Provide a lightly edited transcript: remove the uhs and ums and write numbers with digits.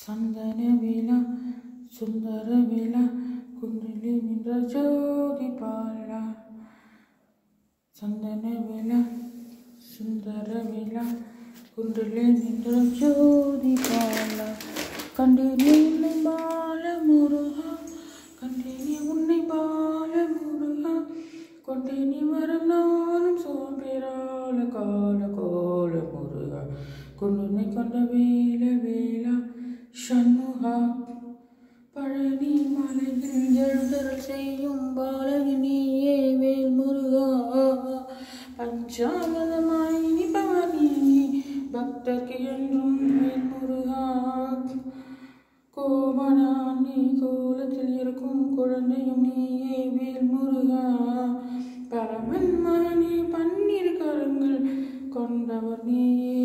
சந்தன வேலா சுந்தர வேலா குன்றிலே நின்ற ஜோதி பாலா. சந்தன வேலா சுந்தர வேலா குன்றிலே நின்ற ஜோதி பாலா. கண்டேனே உன்னை பால முருகா, கண்டேனே உன்னை பால முருகா, கொண்டேனே வரம் நானும் சோம்பேறால கால கோல முருகா. கொண்டுனை கொண்ட வேல வேலா சண்முகா, பழனி மலையில் எழுந்தருள் செய்யும் பாலகினியே வேல் முருகா. பஞ்சாமதமாய் இனிப்பவர் நீ பக்தர்க்கு என்றும் வேல் முருகா. கோமனாண்டி கோலத்தில் இருக்கும் குழந்தையும் நீயே வேல் முருகா. பரமன் மகனே பன்னிரு கரங்கள் கொண்டவர் நீயே